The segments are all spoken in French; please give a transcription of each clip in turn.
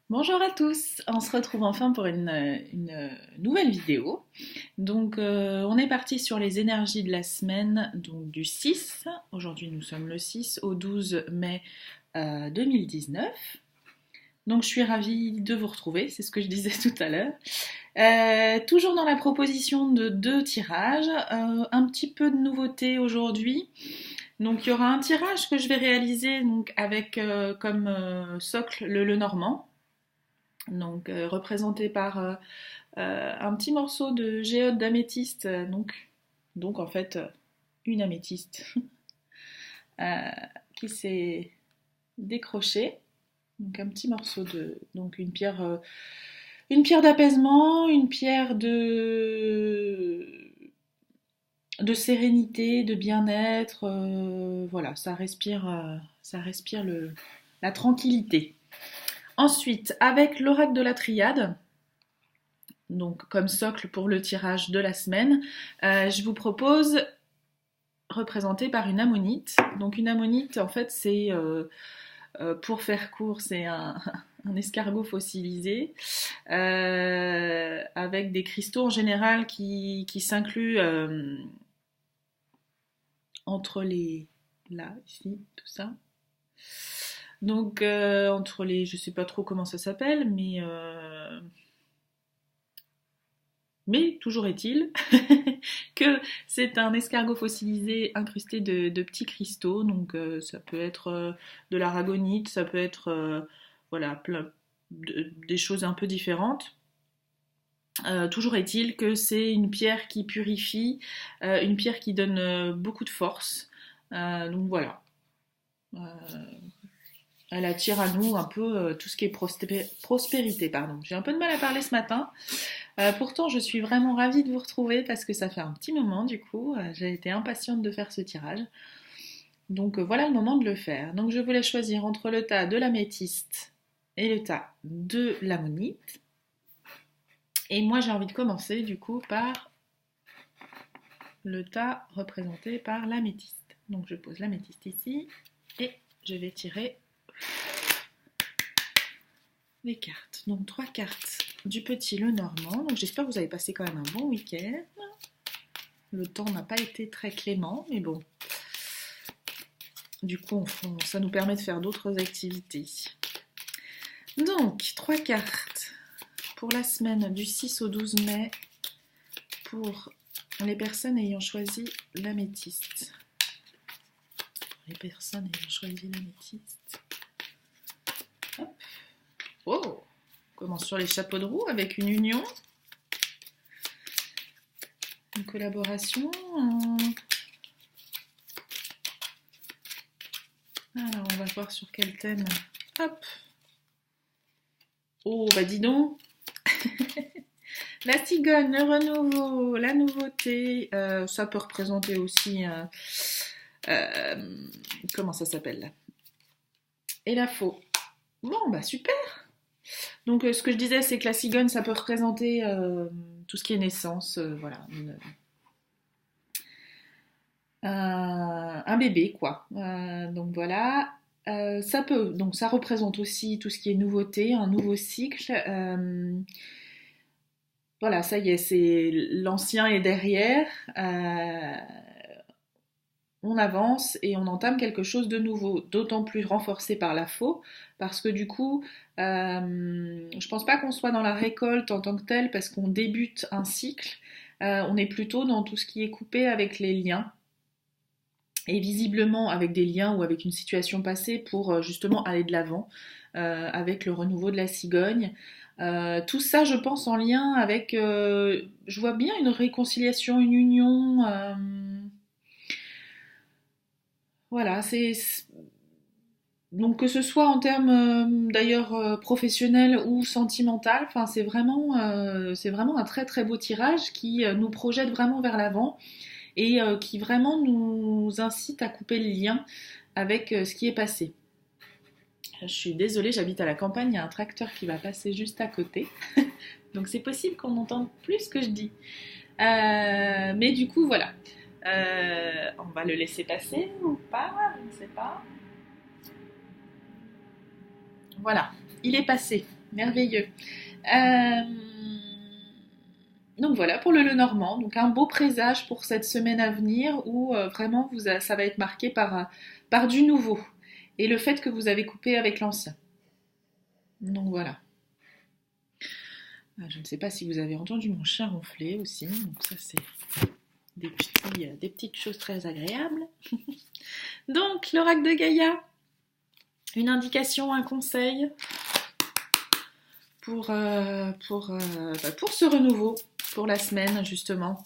Bonjour à tous, on se retrouve enfin pour une nouvelle vidéo. On est parti sur les énergies de la semaine, donc du 6, aujourd'hui nous sommes le 6 au 12 mai 2019. Donc je suis ravie de vous retrouver, c'est ce que je disais tout à l'heure. Toujours dans la proposition de deux tirages, un petit peu de nouveauté aujourd'hui. Donc il y aura un tirage que je vais réaliser donc, avec comme socle le normand. Donc représenté par un petit morceau de géode d'améthyste, donc en fait une améthyste euh, qui s'est décrochée, donc un petit morceau de, donc une pierre d'apaisement, une pierre de sérénité, de bien-être, voilà, ça respire la tranquillité. Ensuite, avec l'oracle de la triade, donc comme socle pour le tirage de la semaine, je vous propose représenté par une ammonite. Donc une ammonite, en fait, c'est, pour faire court, c'est un escargot fossilisé avec des cristaux en général qui s'incluent entre les... là, ici, tout ça. Donc entre les... je sais pas trop comment ça s'appelle, mais toujours est-il que c'est un escargot fossilisé incrusté de petits cristaux. Donc ça peut être de l'aragonite, ça peut être voilà, des choses un peu différentes. Toujours est-il que c'est une pierre qui purifie, une pierre qui donne beaucoup de force. Donc voilà. Euh, Elle attire à nous un peu tout ce qui est prospérité. Pardon. J'ai un peu de mal à parler ce matin. Pourtant, je suis vraiment ravie de vous retrouver parce que ça fait un petit moment du coup. J'ai été impatiente de faire ce tirage. Donc voilà le moment de le faire. Donc je voulais choisir entre le tas de l'améthyste et le tas de l'ammonite. Et moi j'ai envie de commencer du coup par le tas représenté par l'améthyste. Donc je pose l'améthyste ici et je vais tirer les cartes. Donc 3 cartes du petit Lenormand. Donc j'espère que vous avez passé quand même un bon week-end. Le temps n'a pas été très clément, mais bon. Du coup, ça nous permet de faire d'autres activités. Donc, 3 cartes pour la semaine du 6 au 12 mai pour les personnes ayant choisi l'améthyste. Les personnes ayant choisi l'améthyste. Hop. Oh, on commence sur les chapeaux de roue avec une union, une collaboration. Alors, on va voir sur quel thème. Hop. Oh, bah dis donc. La cigogne, le renouveau, la nouveauté, ça peut représenter aussi, comment ça s'appelle là? Et la faux. Bon, bah super. Donc ce que je disais, c'est que la cigogne, ça peut représenter tout ce qui est naissance, voilà, un bébé quoi. Donc voilà. Donc ça représente aussi tout ce qui est nouveauté, un nouveau cycle. Voilà, ça y est, c'est l'ancien est derrière. On avance et on entame quelque chose de nouveau, d'autant plus renforcé par la faux, parce que du coup, je pense pas qu'on soit dans la récolte en tant que telle, parce qu'on débute un cycle. On est plutôt dans tout ce qui est coupé avec les liens. Et visiblement avec des liens ou avec une situation passée pour justement aller de l'avant avec le renouveau de la cigogne. Tout ça, je pense, en lien avec, je vois bien une réconciliation, une union. Voilà, donc que ce soit en termes d'ailleurs professionnels ou sentimental, enfin c'est vraiment un très très beau tirage qui nous projette vraiment vers l'avant et qui vraiment nous incite à couper le lien avec ce qui est passé. Je suis désolée, j'habite à la campagne, il y a un tracteur qui va passer juste à côté. Donc c'est possible qu'on entende plus ce que je dis. Mais du coup, voilà. On va le laisser passer ou pas, je ne sais pas. Voilà, il est passé. merveilleux. Euh, Donc voilà pour le Lenormand. Donc un beau présage pour cette semaine à venir où vraiment ça va être marqué par du nouveau et le fait que vous avez coupé avec l'ancien. Donc voilà. Je ne sais pas si vous avez entendu mon chien ronfler aussi. Donc ça c'est des petites choses très agréables. Donc l'oracle de Gaïa. Une indication, un conseil pour ce renouveau, pour la semaine justement.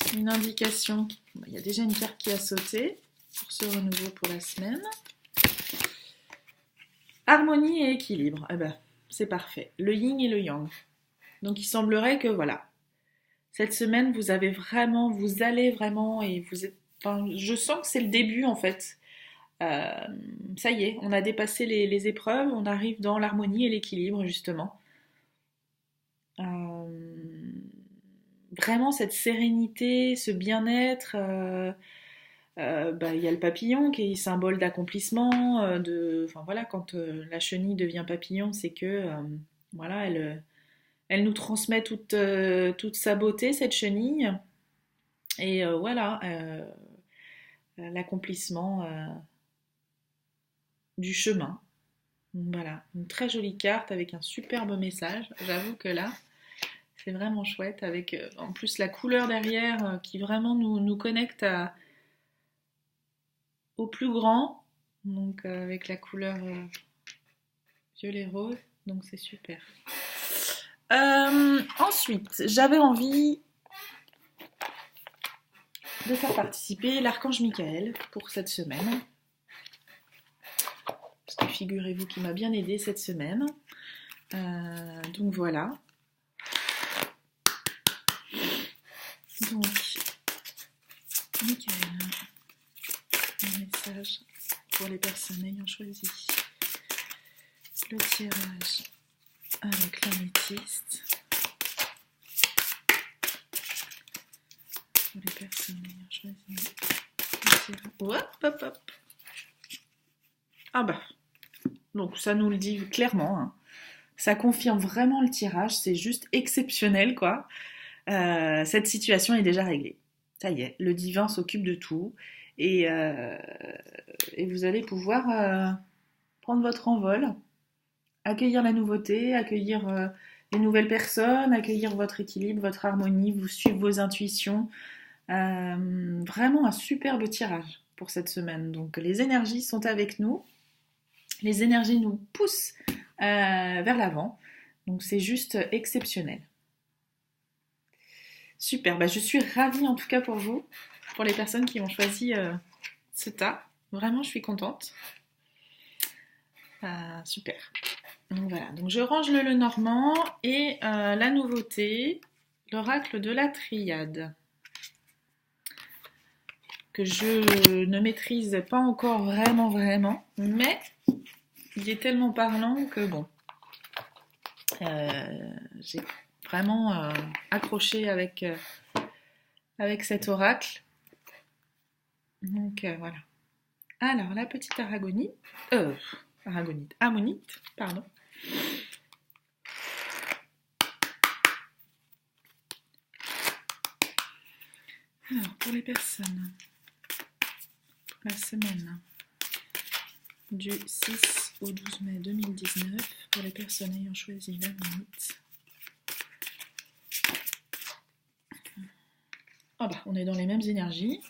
C'est une indication. Il y a déjà une carte qui a sauté pour ce renouveau pour la semaine. Harmonie et équilibre. Eh ben, c'est parfait. Le yin et le yang. Donc il semblerait que voilà, cette semaine vous allez vraiment, et je sens que c'est le début en fait. Ça y est, on a dépassé les épreuves, on arrive dans l'harmonie et l'équilibre justement. Vraiment cette sérénité, ce bien-être. Il y a le papillon qui est symbole d'accomplissement. Enfin voilà, quand la chenille devient papillon, c'est que voilà, elle nous transmet toute sa beauté, cette chenille. Et voilà, l'accomplissement du chemin. Donc voilà, une très jolie carte avec un superbe message. J'avoue que là, c'est vraiment chouette avec en plus la couleur derrière qui vraiment nous connecte au plus grand. Donc avec la couleur violet rose. Donc c'est super. Ensuite, j'avais envie de faire participer l'archange Michael pour cette semaine. Parce que figurez-vous qu'il m'a bien aidé cette semaine. Donc voilà. Donc, Michael, un message pour les personnes ayant choisi le tirage avec l'améthyste. Pour les personnes ayant choisi le tirage. Hop. Ah bah, donc ça nous le dit clairement. Hein. Ça confirme vraiment le tirage, c'est juste exceptionnel quoi. Cette situation est déjà réglée. Ça y est, le divin s'occupe de tout et vous allez pouvoir prendre votre envol, accueillir la nouveauté, accueillir les nouvelles personnes, accueillir votre équilibre, votre harmonie, vous suivre vos intuitions. Vraiment un superbe tirage pour cette semaine. Donc les énergies sont avec nous, les énergies nous poussent vers l'avant. Donc c'est juste exceptionnel. Super, je suis ravie en tout cas pour vous, pour les personnes qui ont choisi ce tas. Vraiment, je suis contente. Super. Donc voilà, donc je range le Lenormand et la nouveauté, l'oracle de la triade, que je ne maîtrise pas encore vraiment, mais il est tellement parlant que bon, j'ai vraiment accroché avec cet oracle. Donc voilà. Alors la petite aragonite, ammonite, pardon. Alors pour les personnes, pour la semaine du 6 au 12 mai 2019, pour les personnes ayant choisi l'ammonite. On est dans les mêmes énergies.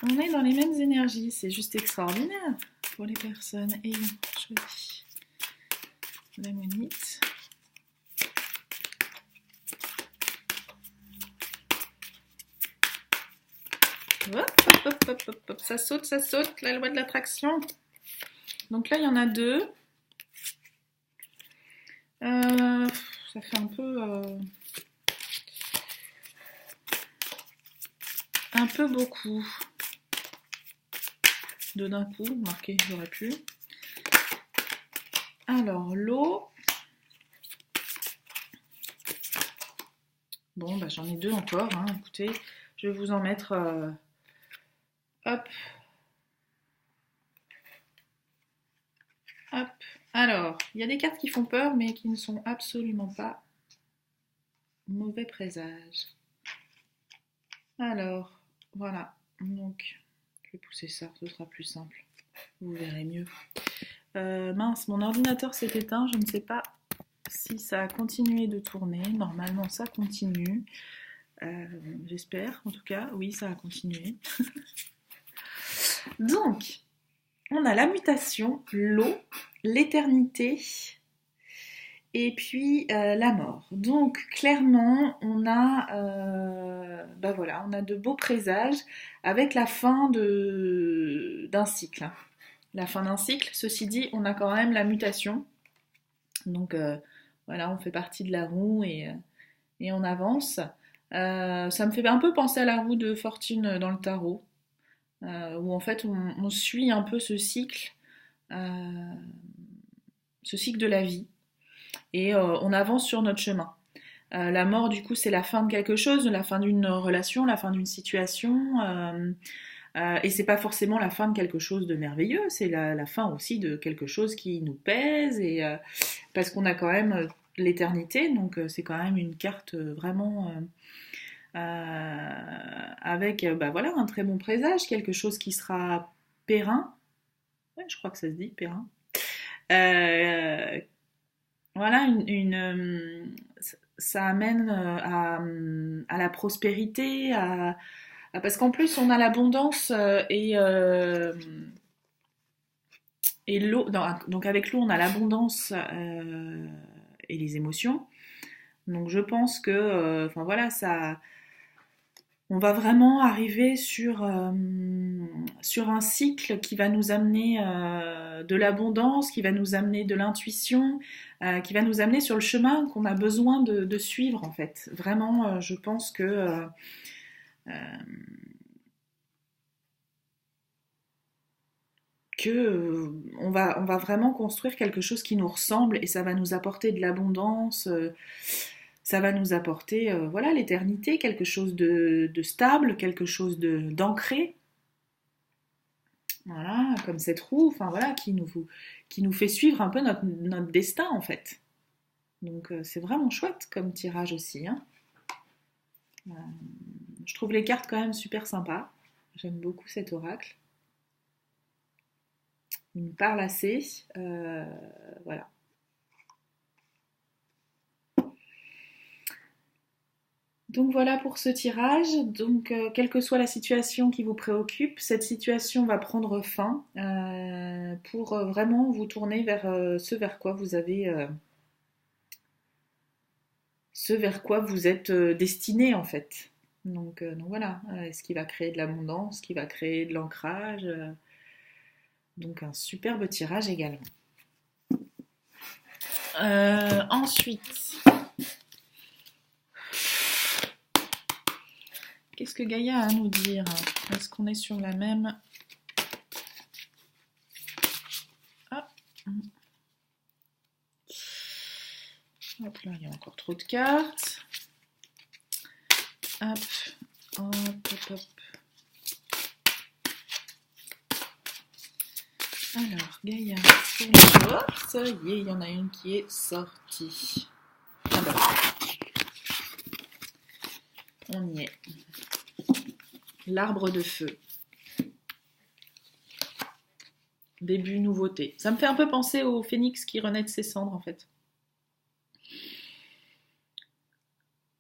On est dans les mêmes énergies, c'est juste extraordinaire pour les personnes ayant choisi l'ammonite. Hop, ça saute, la loi de l'attraction. Donc là, il y en a deux. Ça fait un peu beaucoup. Deux d'un coup, marqué, j'aurais pu. Alors, l'eau. Bon, j'en ai deux encore. Hein. Écoutez, je vais vous en mettre Hop, hop. Alors, il y a des cartes qui font peur, mais qui ne sont absolument pas mauvais présage. Alors, voilà. Donc, je vais pousser ça, ce sera plus simple. Vous verrez mieux. Mince, mon ordinateur s'est éteint. Je ne sais pas si ça a continué de tourner. Normalement, ça continue. J'espère, en tout cas. Oui, ça a continué. Donc, on a la mutation, l'eau, l'éternité et puis la mort. Donc clairement, on a, voilà, on a de beaux présages avec la fin d'un cycle. La fin d'un cycle, ceci dit, on a quand même la mutation. Donc voilà, on fait partie de la roue et on avance. Ça me fait un peu penser à la roue de fortune dans le tarot, où en fait on suit un peu ce cycle de la vie. Et on avance sur notre chemin. La mort, du coup, c'est la fin de quelque chose, la fin d'une relation, la fin d'une situation. Et c'est pas forcément la fin de quelque chose de merveilleux, c'est la fin aussi de quelque chose qui nous pèse. Et parce qu'on a quand même l'éternité, donc c'est quand même une carte vraiment avec voilà, un très bon présage, quelque chose qui sera périn. Ouais, je crois que ça se dit périn. Voilà, ça amène à la prospérité, parce qu'en plus on a l'abondance et l'eau. Donc avec l'eau on a l'abondance et les émotions. Donc je pense que, enfin voilà, ça, on va vraiment arriver sur un cycle qui va nous amener de l'abondance, qui va nous amener de l'intuition, qui va nous amener sur le chemin qu'on a besoin de suivre en fait. Vraiment, je pense que on va vraiment construire quelque chose qui nous ressemble et ça va nous apporter de l'abondance. Ça va nous apporter voilà, l'éternité, quelque chose de stable, quelque chose d'ancré. Voilà, comme cette roue, enfin voilà, qui nous fait suivre un peu notre destin en fait. Donc c'est vraiment chouette comme tirage aussi. Hein. Je trouve les cartes quand même super sympas. J'aime beaucoup cet oracle. Il me parle assez. Voilà. Donc voilà pour ce tirage. Donc quelle que soit la situation qui vous préoccupe, cette situation va prendre fin pour vraiment vous tourner vers ce vers quoi vous avez, ce vers quoi vous êtes destiné en fait. Donc voilà, ce qui va créer de l'abondance, ce qui va créer de l'ancrage. Donc un superbe tirage également. Ensuite. Qu'est-ce que Gaïa a à nous dire? Est-ce qu'on est sur la même... Ah. Hop là, il y a encore trop de cartes. Hop, hop, hop, hop. Alors, Gaïa, pour les autres, ça y est, il y en a une qui est sortie. Ah bah. On y est. L'arbre de feu. Début nouveauté. Ça me fait un peu penser au phénix qui renaît de ses cendres en fait.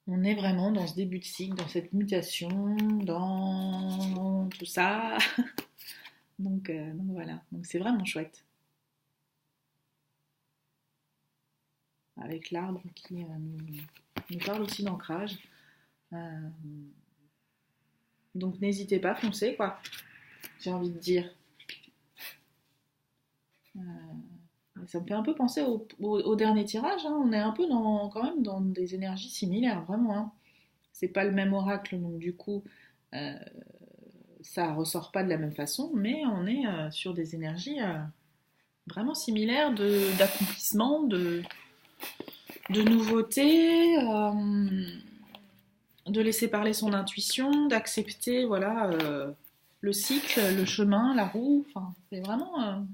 On est vraiment dans ce début de cycle, dans cette mutation, dans tout ça. Donc voilà, donc c'est vraiment chouette. Avec l'arbre qui nous parle aussi d'ancrage. Donc n'hésitez pas, foncez quoi, j'ai envie de dire. Ça me fait un peu penser au dernier tirage, hein. On est un peu quand même dans des énergies similaires, vraiment. Hein. C'est pas le même oracle, donc du coup, ça ressort pas de la même façon, mais on est sur des énergies vraiment similaires d'accomplissement, de nouveauté, de laisser parler son intuition, d'accepter voilà, le cycle, le chemin, la roue. Enfin, c'est vraiment...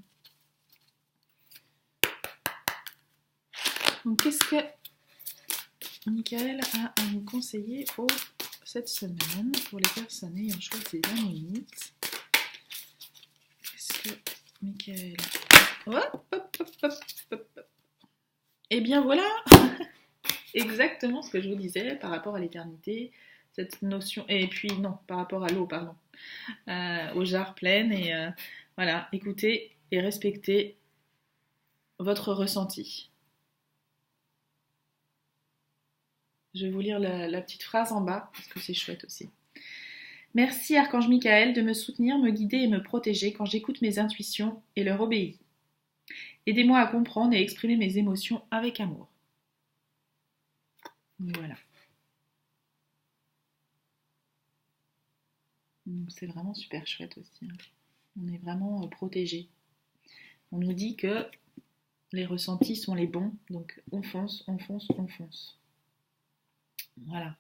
Donc, qu'est-ce que Michael a à nous conseiller pour cette semaine, pour les personnes ayant choisi l'ammonite? Qu'est-ce que Michael... Hop, hop, hop, hop, hop, hop. Eh bien voilà, exactement ce que je vous disais par rapport à l'éternité, cette notion, et puis non, par rapport à l'eau, pardon, aux jarres pleines, et voilà, écoutez et respectez votre ressenti. Je vais vous lire la petite phrase en bas, parce que c'est chouette aussi. Merci Archange Michael de me soutenir, me guider et me protéger quand j'écoute mes intuitions et leur obéis. Aidez-moi à comprendre et exprimer mes émotions avec amour. Voilà. C'est vraiment super chouette aussi. On est vraiment protégé. On nous dit que les ressentis sont les bons, donc on fonce, on fonce, on fonce. Voilà.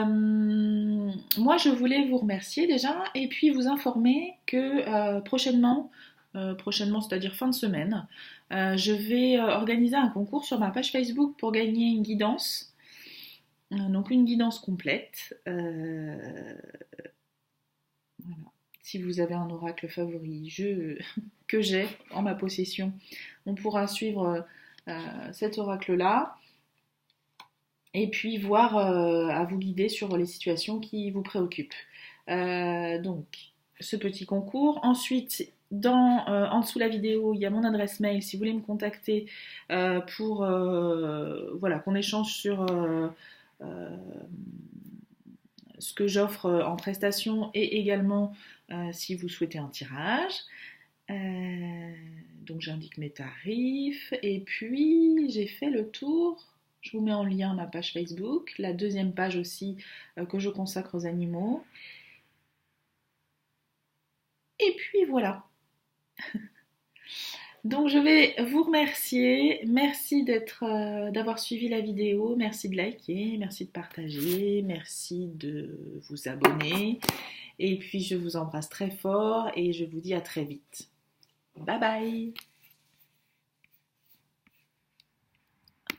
Moi, je voulais vous remercier déjà et puis vous informer que prochainement, c'est-à-dire fin de semaine, je vais organiser un concours sur ma page Facebook pour gagner une guidance. Donc une guidance complète. Voilà. Si vous avez un oracle favori, que j'ai en ma possession, on pourra suivre cet oracle-là. Et puis voir à vous guider sur les situations qui vous préoccupent. Donc, ce petit concours. Ensuite, en dessous de la vidéo, il y a mon adresse mail si vous voulez me contacter pour voilà, qu'on échange sur ce que j'offre en prestation et également si vous souhaitez un tirage. Donc j'indique mes tarifs et puis j'ai fait le tour. Je vous mets en lien ma page Facebook, la deuxième page aussi que je consacre aux animaux. Et puis voilà. Donc je vais vous remercier. Merci d'avoir suivi la vidéo. Merci de liker, merci de partager, merci de vous abonner. Et puis je vous embrasse très fort et je vous dis à très vite. Bye bye!